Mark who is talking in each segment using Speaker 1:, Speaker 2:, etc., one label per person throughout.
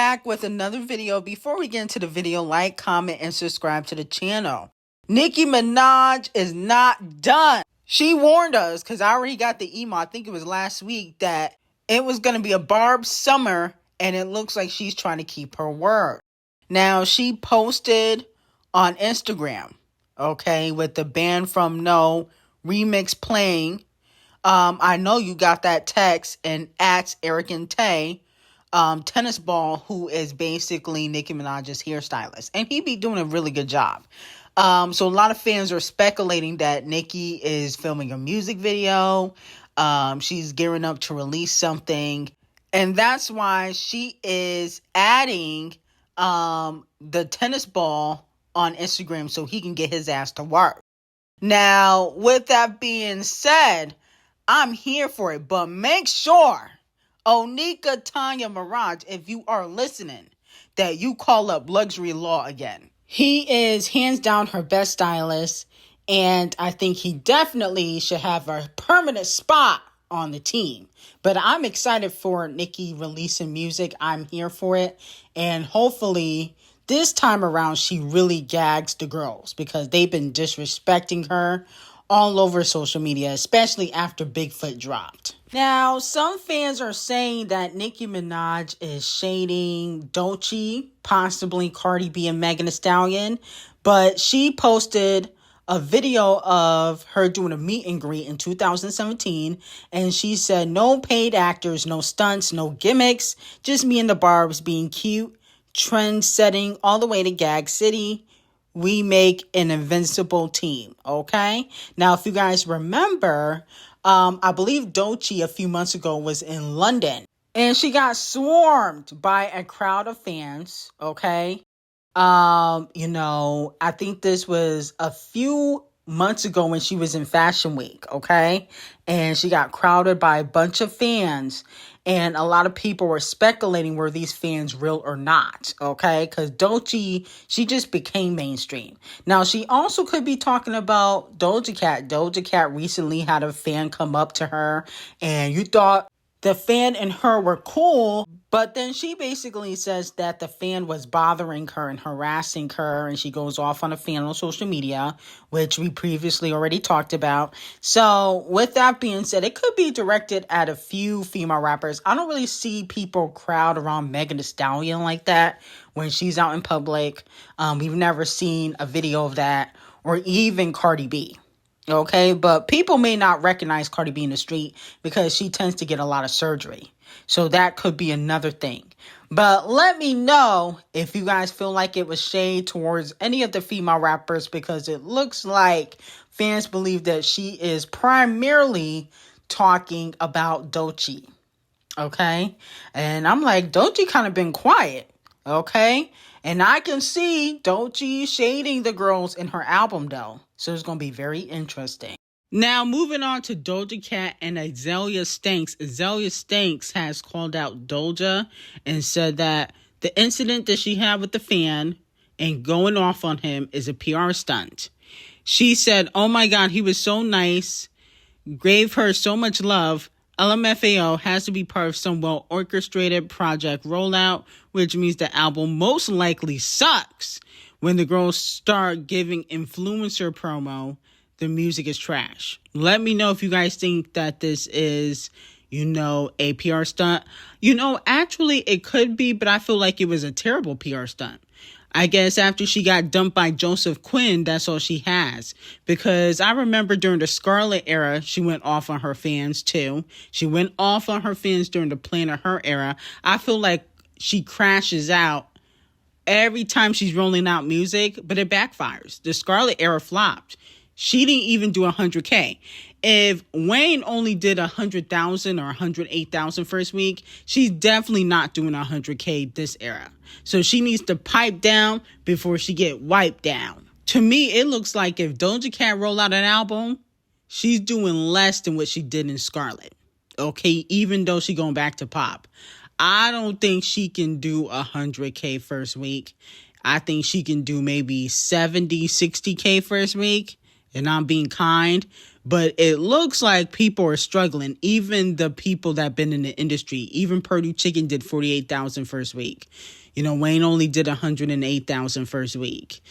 Speaker 1: back with another video. Before we get into the video, like, comment, and subscribe to the channel. Nicki Minaj is not done. She warned us, because I already got the email, I think it was last week, that it was going to be a Barb summer, and it looks like she's trying to keep her word. Now, she posted on Instagram, okay, with the Band From No remix playing. I know you got that text, and at Eric and Tay, Tennis Ball, who is basically Nicki Minaj's hairstylist, and he be doing a really good job. So a lot of fans are speculating that Nicki is filming a music video. She's gearing up to release something, and that's why she is adding the Tennis Ball on Instagram so he can get his ass to work. Now, with that being said, I'm here for it, but make sure, Onika Tanya Mirage, if you are listening, that you call up Luxury Law again. He is hands down her best stylist, and I think he definitely should have a permanent spot on the team. But I'm excited for Nicki releasing music. I'm here for it, and hopefully this time around she really gags the girls, because they've been disrespecting her all over social media, especially after Bigfoot dropped. Now, some fans are saying that Nicki Minaj is shading D0JA, possibly Cardi B and Megan Thee Stallion, but she posted a video of her doing a meet and greet in 2017, and she said, no paid actors, no stunts, no gimmicks, just me and the Barbs being cute, trend setting all the way to Gag City. We make an invincible team, okay? Now, if you guys remember, I believe D0JA a few months ago was in London, and she got swarmed by a crowd of fans, okay? I think this was a few months ago when she was in Fashion Week, okay? And she got crowded by a bunch of fans, and a lot of people were speculating were these fans real or not, okay? Because D0JA, she just became mainstream. Now, she also could be talking about Doja Cat. Doja Cat recently had a fan come up to her, and you thought the fan and her were cool, but then she basically says that the fan was bothering her and harassing her, and she goes off on a fan on social media, which we previously already talked about. So with that being said, it could be directed at a few female rappers. I don't really see people crowd around Megan Thee Stallion like that when she's out in public. We've never seen a video of that, or even Cardi B. Okay, but people may not recognize Cardi B in the street because she tends to get a lot of surgery. So that could be another thing. But let me know if you guys feel like it was shade towards any of the female rappers, because it looks like fans believe that she is primarily talking about D0JA. Okay, and I'm like, D0JA kind of been quiet. Okay, and I can see D0JA shading the girls in her album though. So it's going to be very interesting. Now, moving on to Doja Cat and Azalea Stanks. Azalea Stanks has called out Doja and said that the incident that she had with the fan and going off on him is a PR stunt. She said, oh my God, he was so nice, gave her so much love. LMFAO has to be part of some well-orchestrated project rollout, which means the album most likely sucks. When the girls start giving influencer promo, the music is trash. Let me know if you guys think that this is, a PR stunt. Actually it could be, but I feel like it was a terrible PR stunt. I guess after she got dumped by Joseph Quinn, that's all she has. Because I remember during the Scarlet era, she went off on her fans too. She went off on her fans during the Planet Her era. I feel like she crashes out every time she's rolling out music, but it backfires. The Scarlet era flopped. She didn't even do 100K. If Wayne only did 100,000 or 108,000 first week, she's definitely not doing 100K this era. So she needs to pipe down before she get wiped down. To me, it looks like if Doja Cat roll out an album, she's doing less than what she did in Scarlet. Okay, even though she going back to pop. I don't think she can do 100K first week. I think she can do maybe 70, 60K first week. And I'm being kind. But it looks like people are struggling. Even the people that been in the industry, even Purdue Chicken did 48,000 first week. Wayne only did 108,000 first week.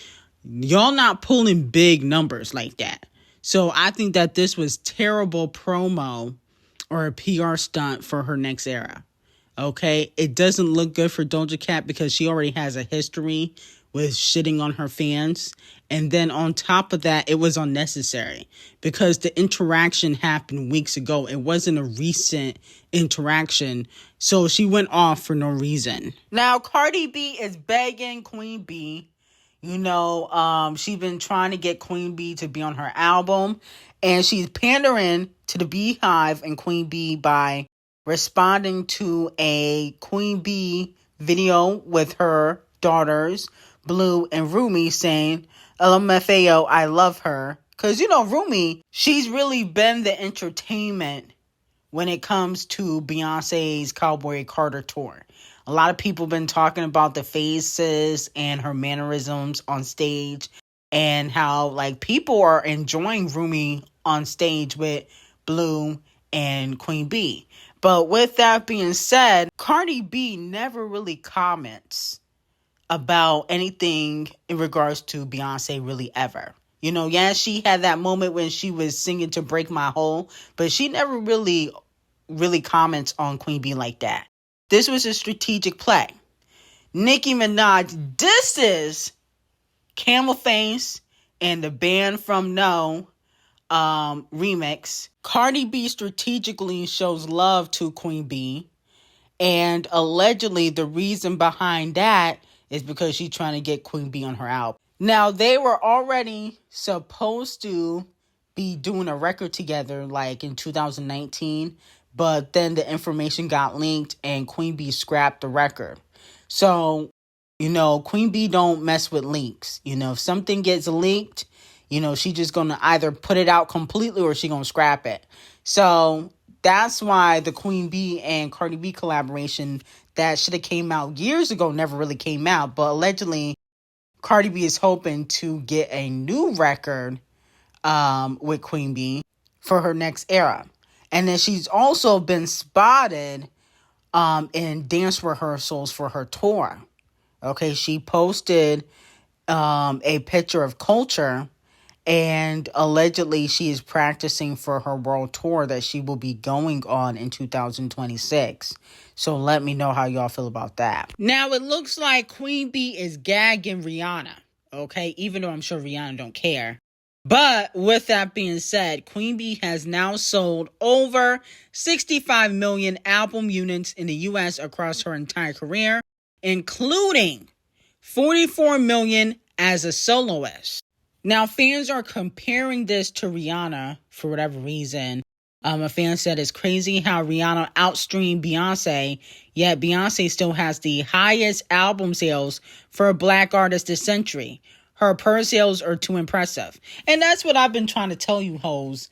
Speaker 1: Y'all not pulling big numbers like that. So I think that this was terrible promo or a PR stunt for her next era. Okay, it doesn't look good for Doja Cat because she already has a history with shitting on her fans. And then on top of that, it was unnecessary because the interaction happened weeks ago. It wasn't a recent interaction. So she went off for no reason. Now, Cardi B is begging Queen B. She's been trying to get Queen B to be on her album. And she's pandering to the Beehive and Queen B by responding to a Queen B video with her daughters, Blue and Rumi, saying, LMFAO, I love her. Because, Rumi, she's really been the entertainment when it comes to Beyonce's Cowboy Carter tour. A lot of people have been talking about the faces and her mannerisms on stage and how, people are enjoying Rumi on stage with Blue and Queen B. But with that being said, Cardi B never really comments about anything in regards to Beyonce really ever. She had that moment when she was singing To Break My Hole, but she never really comments on Queen B like that. This was a strategic play. Nicki Minaj disses Camel Face and the Band from No remix. Cardi B strategically shows love to Queen B, and allegedly the reason behind that is because she's trying to get Queen B on her album. Now, they were already supposed to be doing a record together in 2019, but then the information got leaked and Queen B scrapped the record. So, Queen B don't mess with leaks. If something gets leaked, she just going to either put it out completely or she going to scrap it. So that's why the Queen B and Cardi B collaboration that should have came out years ago never really came out. But allegedly, Cardi B is hoping to get a new record with Queen B for her next era. And then she's also been spotted in dance rehearsals for her tour. Okay, she posted a picture of Culture, and allegedly she is practicing for her world tour that she will be going on in 2026. So let me know how y'all feel about that. Now, it looks like Queen B is gagging Rihanna, okay? Even though I'm sure Rihanna don't care. But with that being said, Queen B has now sold over 65 million album units in the U.S. across her entire career, including 44 million as a soloist. Now, fans are comparing this to Rihanna for whatever reason. A fan said it's crazy how Rihanna outstreamed Beyonce, yet Beyonce still has the highest album sales for a black artist this century. Her per sales are too impressive. And that's what I've been trying to tell you hoes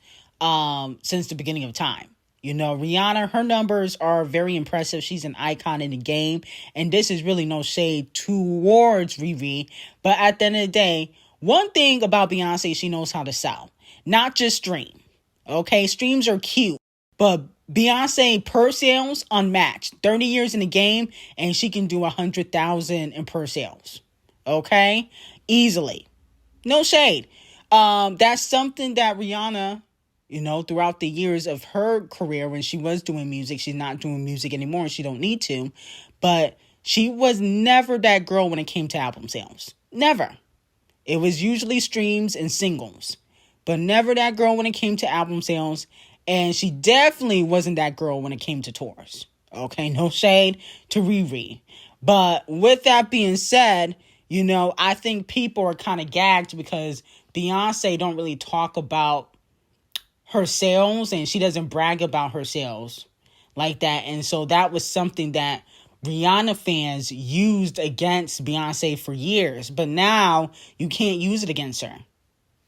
Speaker 1: since the beginning of time. Rihanna, her numbers are very impressive. She's an icon in the game. And this is really no shade towards Riri. But at the end of the day, one thing about Beyonce, she knows how to sell. Not just stream. Okay, streams are cute. But Beyonce per sales, unmatched. 30 years in the game, and she can do 100,000 in per sales. Okay? Easily. No shade. That's something that Rihanna, throughout the years of her career when she was doing music, she's not doing music anymore and she don't need to, but she was never that girl when it came to album sales. Never. It was usually streams and singles, but never that girl when it came to album sales, and she definitely wasn't that girl when it came to tours. Okay, no shade to Riri. But with that being said, I think people are kind of gagged because Beyonce don't really talk about her sales and she doesn't brag about her sales like that. And so that was something that Rihanna fans used against Beyonce for years. But now you can't use it against her.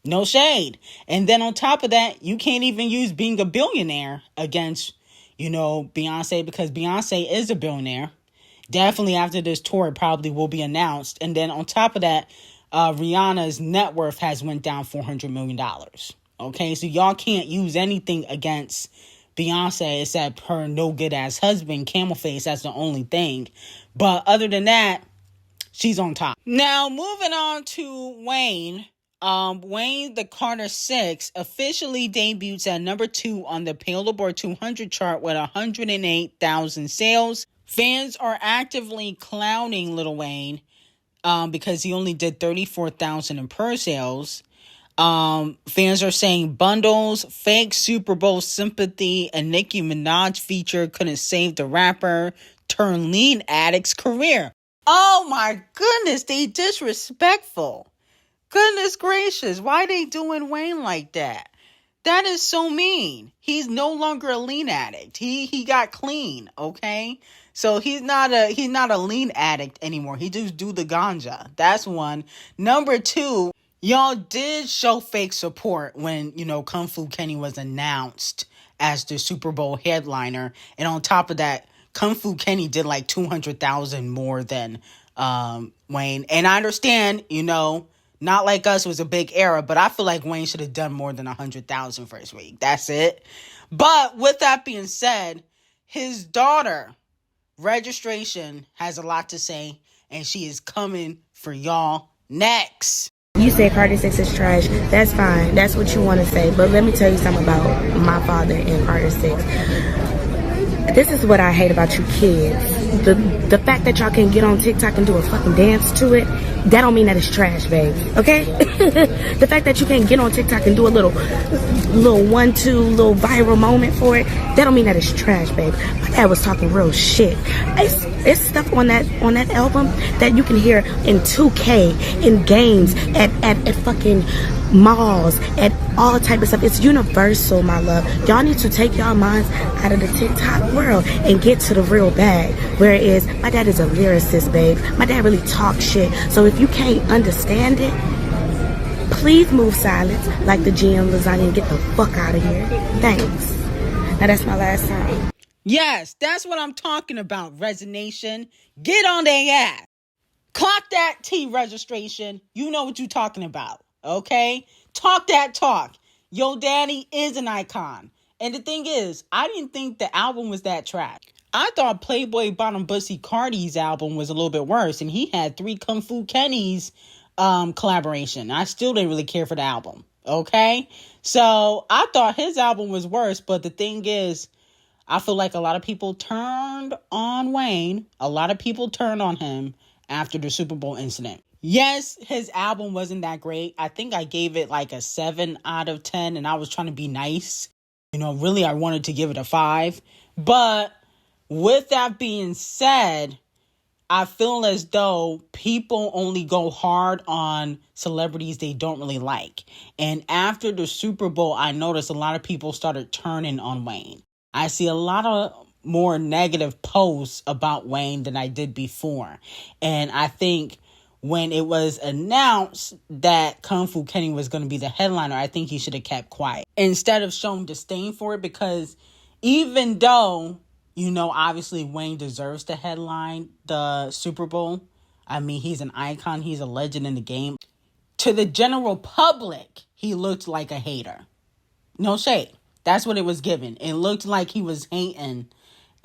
Speaker 1: No shade. And then on top of that, you can't even use being a billionaire against, Beyonce, because Beyonce is a billionaire. Definitely after this tour, it probably will be announced. And then on top of that, Rihanna's net worth has went down $400 million. Okay, so y'all can't use anything against Beyonce except her no good ass husband, Camel Face. That's the only thing. But other than that, she's on top. Now, moving on to Wayne. Wayne the Carter 6 officially debuts at number 2 on the Billboard 200 chart with 108,000 sales. Fans are actively clowning Lil Wayne because he only did 34,000 in per sales. Fans are saying bundles, fake Super Bowl sympathy, and Nicki Minaj feature couldn't save the rapper turned lean addict's career. Oh my goodness, they disrespectful. Goodness gracious, why they doing Wayne like that? That is so mean. He's no longer a lean addict. He got clean, okay? So he's not a lean addict anymore. He just do the ganja. That's one. Number 2, y'all did show fake support when, Kung Fu Kenny was announced as the Super Bowl headliner. And on top of that, Kung Fu Kenny did like 200,000 more than Wayne. And I understand, Not Like Us was a big era, but I feel like Wayne should have done more than 100,000 first week. That's it. But with that being said, his daughter, Registration, has a lot to say, and she is coming for y'all next.
Speaker 2: You say Cardi 6 is trash. That's fine. That's what you want to say. But let me tell you something about my father and Cardi 6. This is what I hate about you kids. The fact that y'all can get on TikTok and do a fucking dance to it, that don't mean that it's trash, babe. Okay? The fact that you can't get on TikTok and do a little 1-2 little viral moment for it, that don't mean that it's trash, babe. My dad was talking real shit. It's stuff on that album that you can hear in 2K, in games, at fucking malls, at all type of stuff. It's universal, my love. Y'all need to take y'all minds out of the TikTok world and get to the real bag, where it is. My dad is a lyricist, babe. My dad really talks shit. So if you can't understand it, please move silence like the GM lasagna and get the fuck out of here. Thanks. Now that's my last time.
Speaker 1: Yes, that's what I'm talking about, Resonation. Get on their ass. Clock that T, Registration. You know what you're talking about, okay? Talk that talk. Yo Daddy is an icon. And the thing is, I didn't think the album was that trash. I thought Playboy Bottom Bussy Cardi's album was a little bit worse, and he had 3 Kung Fu Kenny's collaboration. I still didn't really care for the album, okay? So I thought his album was worse, but the thing is, I feel like a lot of people turned on Wayne. A lot of people turned on him after the Super Bowl incident. Yes, his album wasn't that great. I think I gave it like a 7 out of 10, and I was trying to be nice. Really, I wanted to give it a 5. But with that being said, I feel as though people only go hard on celebrities they don't really like. And after the Super Bowl, I noticed a lot of people started turning on Wayne. I see a lot of more negative posts about Wayne than I did before. And I think when it was announced that Kung Fu Kenny was going to be the headliner, I think he should have kept quiet instead of showing disdain for it, because even though, obviously Wayne deserves to headline the Super Bowl. I mean, he's an icon. He's a legend in the game. To the general public, he looked like a hater. No shade. That's what it was given. It looked like he was hating.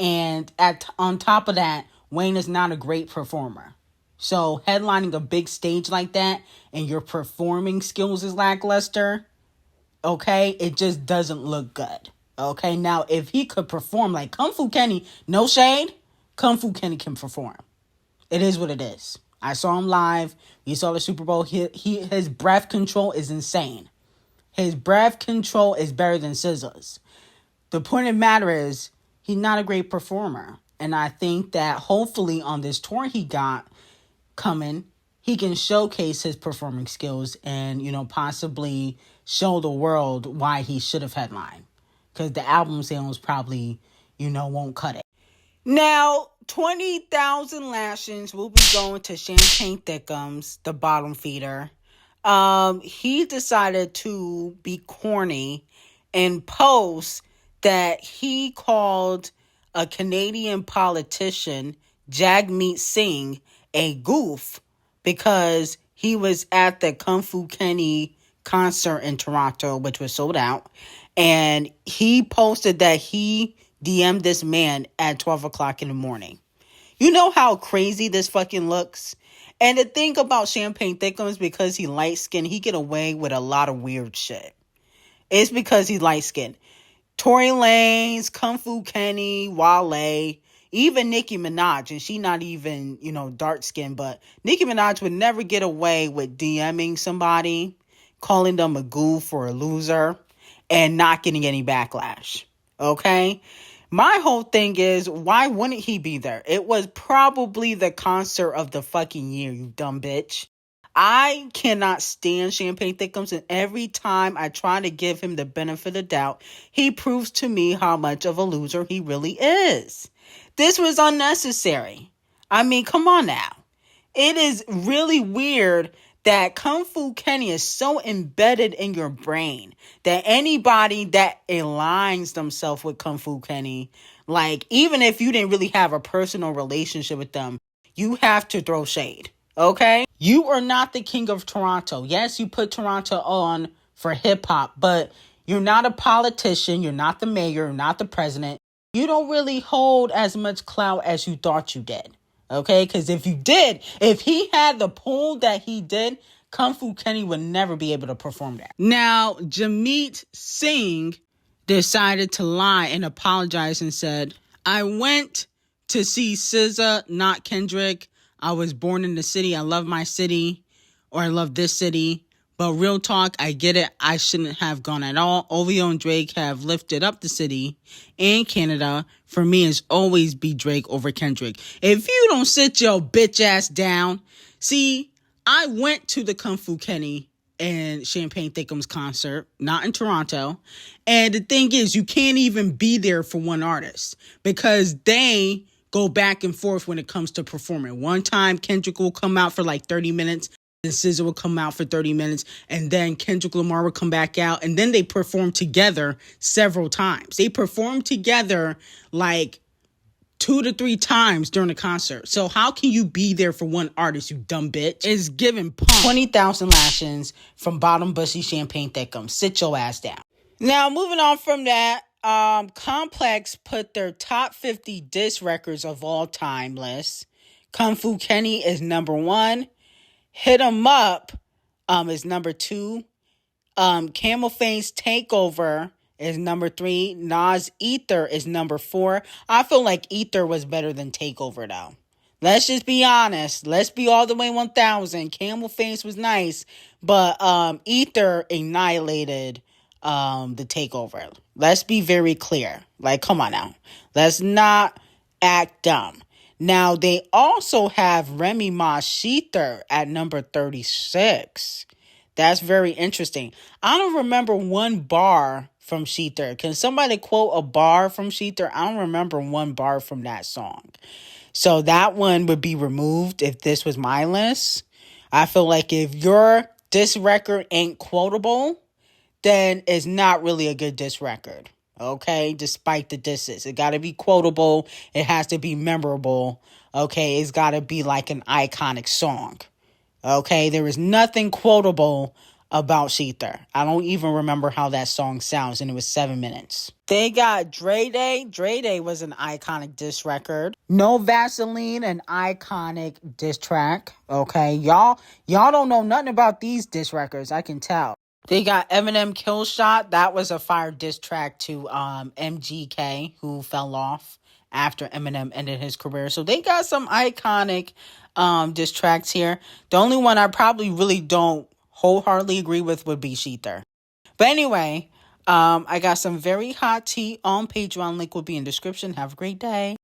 Speaker 1: And on top of that, Wayne is not a great performer. So headlining a big stage like that and your performing skills is lackluster, okay, it just doesn't look good. Okay, now if he could perform like Kung Fu Kenny, no shade, Kung Fu Kenny can perform. It is what it is. I saw him live. We saw the Super Bowl. His breath control is insane. His breath control is better than SZA's. The point of the matter is, he's not a great performer. And I think that hopefully on this tour he got coming, he can showcase his performing skills and, possibly show the world why he should have headlined. Because the album sales probably, won't cut it. Now, 20,000 lashings will be going to Champagne Thickums, the bottom feeder. He decided to be corny and post that he called a Canadian politician, Jagmeet Singh, a goof because he was at the Kung Fu Kenny concert in Toronto, which was sold out. And he posted that he DM'd this man at 12 o'clock in the morning. You know how crazy this fucking looks? And the thing about Champagne Thickums, because he light skinned, he get away with a lot of weird shit. It's because he's light skinned. Tory Lanez, Kung Fu Kenny, Wale, even Nicki Minaj, and she not even, dark skinned, but Nicki Minaj would never get away with DMing somebody, calling them a goof or a loser, and not getting any backlash. Okay? My whole thing is, why wouldn't he be there? It was probably the concert of the fucking year, you dumb bitch. I cannot stand Champagne Thickums, and every time I try to give him the benefit of the doubt, he proves to me how much of a loser he really is. This was unnecessary. I mean, come on now. It is really weird that Kung Fu Kenny is so embedded in your brain that anybody that aligns themselves with Kung Fu Kenny, like, even if you didn't really have a personal relationship with them, you have to throw shade, okay? You are not the king of Toronto. Yes, you put Toronto on for hip-hop, but you're not a politician, you're not the mayor, you're not the president. You don't really hold as much clout as you thought you did. Okay, because if he had the pull that he did, Kung Fu Kenny would never be able to perform that. Now, Jameet Singh decided to lie and apologize and said, I went to see SZA, not Kendrick. I was born in the city. I love my city, or I love this city. But real talk, I get it. I shouldn't have gone at all. OVO and Drake have lifted up the city and Canada. For me, it's always be Drake over Kendrick. If you don't sit your bitch ass down. See, I went to the Kung Fu Kenny and Champagne Thickums concert, not in Toronto. And the thing is, you can't even be there for one artist because they go back and forth when it comes to performing. One time, Kendrick will come out for like 30 minutes. And SZA will come out for 30 minutes, and then Kendrick Lamar will come back out, and then they perform together several times. They perform together like 2 to 3 times during the concert. So how can you be there for one artist, you dumb bitch? It's giving punk 20,000 lashings from bottom bushy Champagne Thickums. Sit your ass down. Now, moving on from that, Complex put their top 50 diss records of all time list. Kung Fu Kenny is number 1. Hit 'Em Up is number 2. Camel Face Takeover is number 3. Nas Ether is number 4. I feel like Ether was better than Takeover, though. Let's just be honest. Let's be all the way 1,000. Camel Face was nice, but Ether annihilated the Takeover. Let's be very clear. Like, come on now. Let's not act dumb. Now, they also have Remy Ma Sheether at number 36. That's very interesting. I don't remember one bar from Sheether. Can somebody quote a bar from Sheether? I don't remember one bar from that song. So that one would be removed if this was my list. I feel like if your diss record ain't quotable, then it's not really a good diss record. Okay, despite the disses, it got to be quotable. It has to be memorable. Okay, it's got to be like an iconic song. Okay, there is nothing quotable about Sheether. I don't even remember how that song sounds, and it was 7 minutes. They got Dre Day. Dre Day was an iconic diss record. No Vaseline, an iconic diss track. Okay, y'all don't know nothing about these diss records. I can tell. They got Eminem Kill Shot. That was a fire diss track to MGK, who fell off after Eminem ended his career. So they got some iconic diss tracks here. The only one I probably really don't wholeheartedly agree with would be Sheether. But anyway, I got some very hot tea on Patreon. Link will be in description. Have a great day.